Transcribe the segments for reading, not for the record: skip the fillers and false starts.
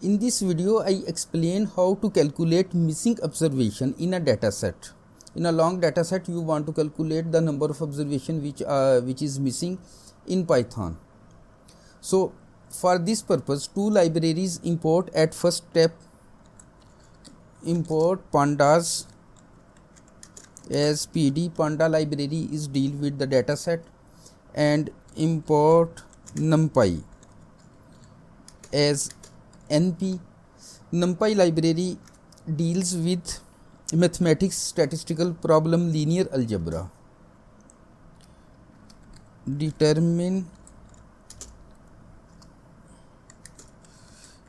In this video, I explain how to calculate missing observation in a data set. In a long data set, you want to calculate the number of observation which is missing in Python. So, for this purpose, two libraries import. At first step, import pandas as pd. Panda library is deal with the data set, and import numpy as np. Numpy library deals with mathematics, statistical problem, linear algebra. Determine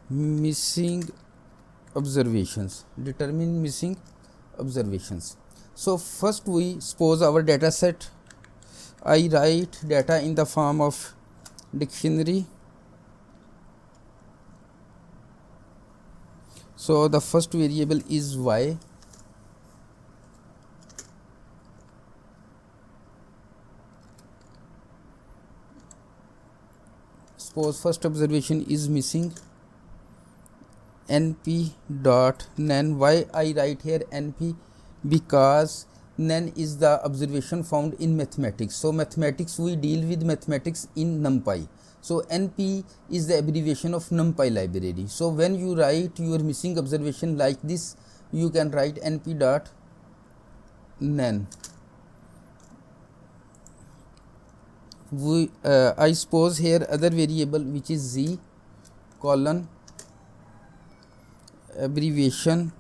missing observations. So first we suppose our data set. I write data in the form of dictionary. So the first variable is y. Suppose first observation is missing. np dot nan. Why I write here np? Because nan is the observation found in mathematics. So mathematics, we deal with mathematics in numpy. So np is the abbreviation of numpy library. So when you write your missing observation like this, you can write np dot nan. I suppose here other variable which is z colon abbreviation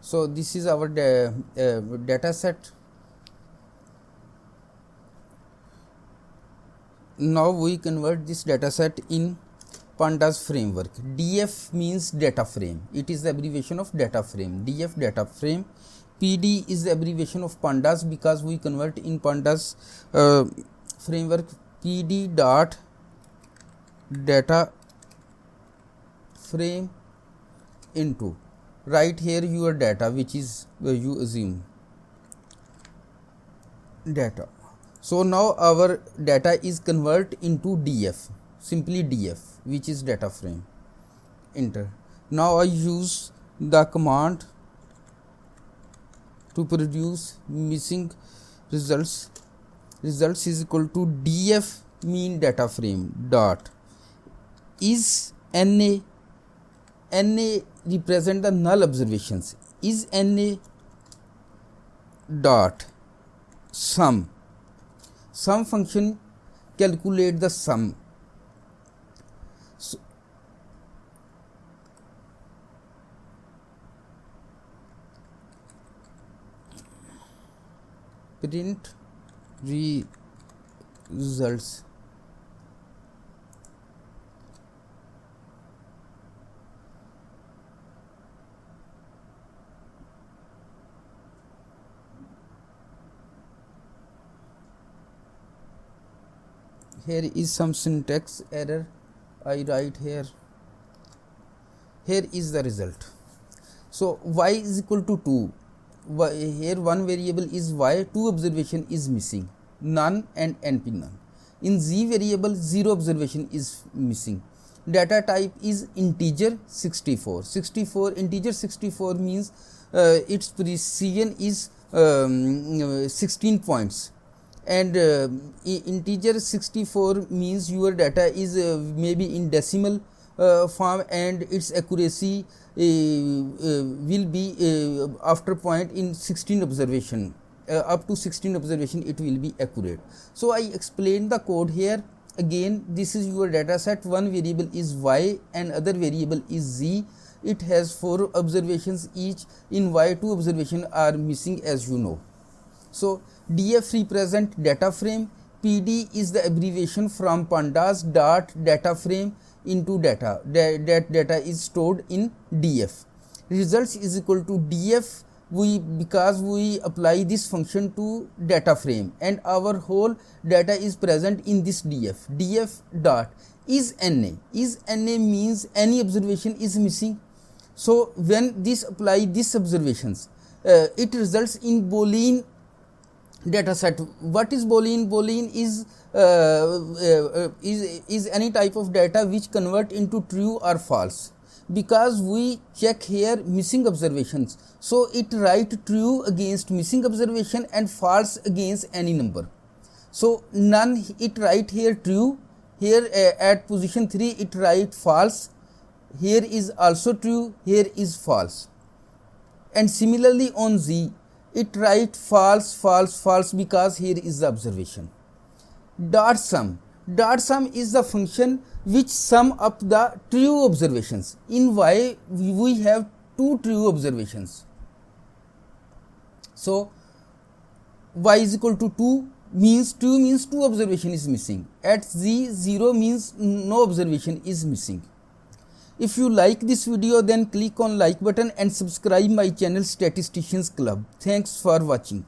so this is our data set. Now we convert this data set in pandas framework. df means data frame. It is the abbreviation of data frame. df data frame. pd is the abbreviation of pandas because we convert in pandas framework. pd dot data frame into, write here your data which is you assume data. So now our data is convert into df, simply df, which is data frame. Enter. Now I use the command to produce missing results. Results is equal to df mean data frame dot is na. Na represent the null observations. Is na dot sum. Sum function calculate the sum. So, print results. Here is some syntax error. I write here. Here is the result. So y is equal to 2. Here one variable is y, 2 observation is missing, none and np none. In z variable 0 observation is missing. Data type is integer 64. Integer 64 means its precision is 16 points. And integer 64 means your data is maybe in decimal form, and its accuracy will be after point in 16 observation. Up to 16 observation it will be accurate. So I explain the code here. Again, this is your data set. One variable is y and other variable is z. It has 4 observations each. In y 2 observations are missing, as you know. So df represent data frame. pd is the abbreviation from pandas dot data frame into data. That data is stored in df. Results is equal to df. Because we apply this function to data frame, and our whole data is present in this df. df dot is na. Is na means any observation is missing. So when this apply these observations, it results in Boolean data set. What is boolean? Boolean is any type of data which convert into true or false, because we check here missing observations, so it write true against missing observation and false against any number. So none, it write here true, here at position 3 it write false, here is also true, here is false. And similarly on Z, it write false, false, false, because here is the observation. Dot sum. Dot sum is the function which sum up the true observations. In Y, we have two true observations. So Y is equal to 2 means two observation is missing. At Z, 0 means no observation is missing. If you like this video, then click on like button and subscribe my channel Statisticians Club. Thanks for watching.